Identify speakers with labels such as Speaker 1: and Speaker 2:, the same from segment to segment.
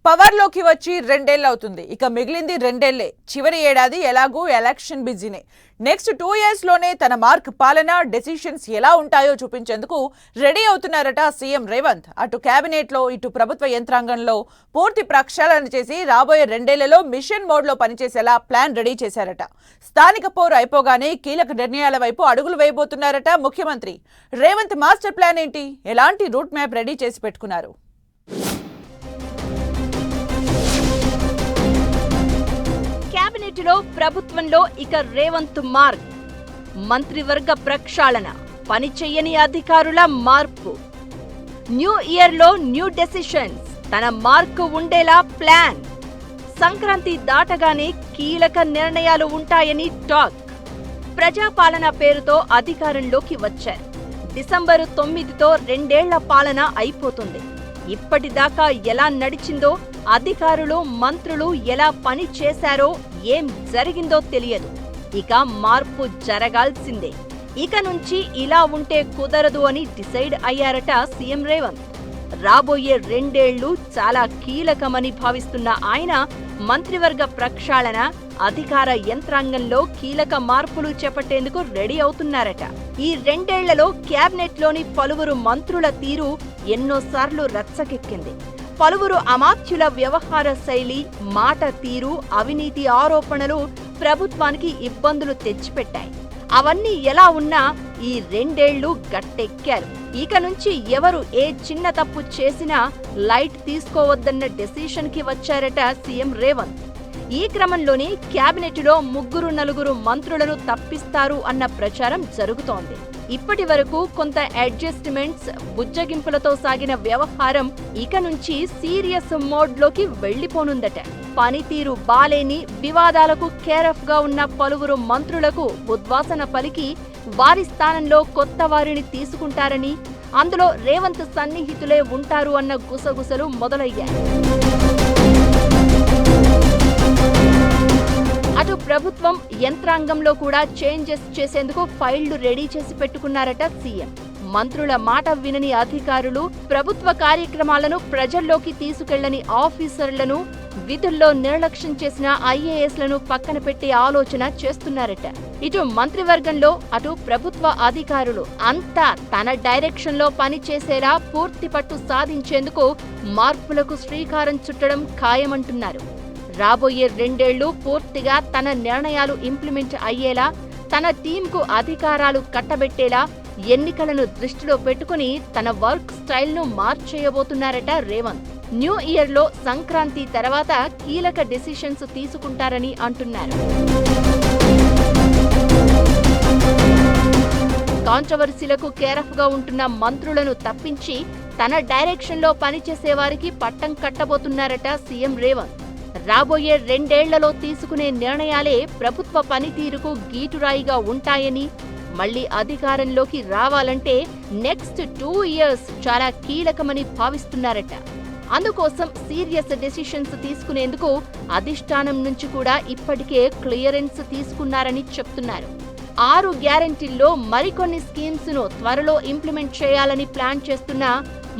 Speaker 1: పవర్లోకి వచ్చి రెండేళ్లవుతుంది. ఇక మిగిలింది రెండేళ్లే. చివరి ఏడాది ఎలాగూ ఎలక్షన్ బిజీనే. నెక్స్ట్ 2 years లోనే తన మార్క్ పాలన డెసిషన్స్ ఎలా ఉంటాయో చూపించేందుకు రెడీ అవుతున్నారట సీఎం రేవంత్. అటు కేబినెట్ లో ఇటు ప్రభుత్వ యంత్రాంగంలో పూర్తి ప్రక్షాళన చేసి రాబోయే రెండేళ్లలో మిషన్ మోడ్ లో పనిచేసేలా ప్లాన్ రెడీ చేశారట. స్థానిక పోరు అయిపోగానే కీలక నిర్ణయాల వైపు అడుగులు వేయబోతున్నారట ముఖ్యమంత్రి. రేవంత్ మాస్టర్ ప్లాన్ ఏంటి? ఎలాంటి రూట్ మ్యాప్ రెడీ చేసి పెట్టుకున్నారు?
Speaker 2: కేబినెట్లో ప్రభుత్వంలో ఇక రేవంత్ మార్క్, మంత్రివర్గ ప్రక్షాళన, పని చెయ్యని అధికారుల మార్పు, న్యూ ఇయర్ లో న్యూ డెసిషన్స్, తన మార్కు ఉండేలా ప్లాన్, సంక్రాంతి దాటగానే కీలక నిర్ణయాలు ఉంటాయని టాక్. ప్రజాపాలన పేరుతో అధికారంలోకి వచ్చారు. డిసెంబరు 9తో రెండేళ్ల పాలన అయిపోతుంది. ఇప్పటిదాకా ఎలా నడిచిందో, అధికారులు మంత్రులు ఎలా పని చేశారో, ఏం జరిగిందో తెలియదు. ఇక మార్పు జరగాల్సిందే. ఇక నుంచి ఇలా ఉంటే కుదరదు అని డిసైడ్ అయ్యారట సీఎం రేవంత్. రాబోయే రెండేళ్లు చాలా కీలకమని భావిస్తున్న ఆయన మంత్రివర్గ ప్రక్షాళన, అధికార యంత్రాంగంలో కీలక మార్పులు చేపట్టేందుకు రెడీ అవుతున్నారట. ఈ రెండేళ్లలో క్యాబినెట్లోని పలువురు మంత్రుల తీరు ఎన్నోసార్లు రచ్చకెక్కింది. పలువురు అమాత్యుల వ్యవహార శైలి, మాట తీరు, అవినీతి ఆరోపణలు ప్రభుత్వానికి ఇబ్బందులు తెచ్చిపెట్టాయి. అవన్నీ ఎలా ఉన్నా ఈ రెండేళ్లు గట్టెక్కారు. ఇక నుంచి ఎవరు ఏ చిన్న తప్పు చేసినా లైట్ తీసుకోవద్దన్న డెసిషన్ కి వచ్చారట సీఎం రేవంత్. ఈ క్రమంలోనే క్యాబినెట్లో 3-4 మంత్రులను తప్పిస్తారు అన్న ప్రచారం జరుగుతోంది. ఇప్పటి వరకు కొంత అడ్జస్ట్మెంట్స్, బుజ్జగింపులతో సాగిన వ్యవహారం ఇక నుంచి సీరియస్ మోడ్లోకి వెళ్లిపోనుందట. పనితీరు బాలేని, వివాదాలకు కేరఫ్ గా ఉన్న పలువురు మంత్రులకు ఉద్వాసన పలికి వారి స్థానంలో కొత్త వారిని తీసుకుంటారని, అందులో రేవంత్ సన్నిహితులే ఉంటారు అన్న గుసగుసలు మొదలయ్యాయి. అటు ప్రభుత్వం యంత్రాంగంలో కూడా చేంజెస్ చేసేందుకు ఫైళ్లు రెడీ చేసి పెట్టుకున్నారట సీఎం. మంత్రుల మాట వినని అధికారులు, ప్రభుత్వ కార్యక్రమాలను ప్రజల్లోకి తీసుకెళ్లని ఆఫీసర్లను, విధుల్లో నిర్లక్ష్యం చేసిన ఐఏఎస్లను పక్కన పెట్టే ఆలోచన చేస్తున్నారట. ఇటు మంత్రివర్గంలో అటు ప్రభుత్వ అధికారులు అంతా తన డైరెక్షన్లో పనిచేసేలా పూర్తి పట్టు సాధించేందుకు మార్పులకు శ్రీకారం చుట్టడం ఖాయమంటున్నారు. రాబోయే రెండేళ్లు పూర్తిగా తన నిర్ణయాలు ఇంప్లిమెంట్ అయ్యేలా, తన టీంకు అధికారాలు కట్టబెట్టేలా ఎన్నికలను దృష్టిలో పెట్టుకుని తన వర్క్ స్టైల్ను మార్చేయబోతున్నారట రేవంత్. న్యూ ఇయర్ లో సంక్రాంతి తర్వాత కీలక డెసిషన్స్ తీసుకుంటారని అంటున్నారు. కాంట్రవర్సీలకు కేరఫ్ గా ఉంటున్న మంత్రులను తప్పించి తన డైరెక్షన్లో పనిచేసే వారికి పట్టం కట్టబోతున్నారట సీఎం రేవంత్. రాబోయే రెండేళ్లలో తీసుకునే నిర్ణయాలే ప్రభుత్వ పనితీరుకు గీటురాయిగా ఉంటాయని, మళ్లీ అధికారంలోకి రావాలంటే నెక్స్ట్ 2 years చాలా కీలకమని భావిస్తున్నారట. అందుకోసం సీరియస్ డెసిషన్స్ తీసుకునేందుకు అధిష్టానం నుంచి కూడా ఇప్పటికే క్లియరెన్స్ తీసుకున్నారని చెప్తున్నారు. 6 గ్యారంటీల్లో మరికొన్ని స్కీమ్స్ ను త్వరలో ఇంప్లిమెంట్ చేయాలని ప్లాన్ చేస్తున్న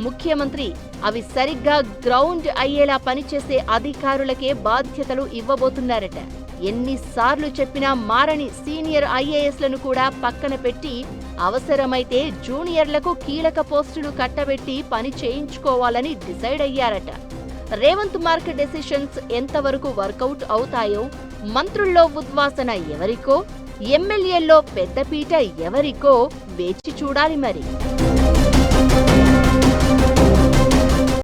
Speaker 2: ముఖ్యమంత్రి అవి సరిగ్గా గ్రౌండ్ అయ్యేలా పనిచేసే అధికారులకే బాధ్యతలు ఇవ్వబోతున్నారట. ఎన్నిసార్లు చెప్పినా మారని సీనియర్ ఐఏఎస్లను కూడా పక్కన పెట్టి అవసరమైతే జూనియర్లకు కీలక పోస్టులు కట్టబెట్టి పని చేయించుకోవాలని డిసైడ్ అయ్యారట. రేవంత్ మార్క్ డెసిషన్స్ ఎంతవరకు వర్కౌట్ అవుతాయో, మంత్రుల్లో ఉద్వాసన ఎవరికో, ఎమ్మెల్యేల్లో పెద్దపీట ఎవరికో వేచి చూడాలి మరి.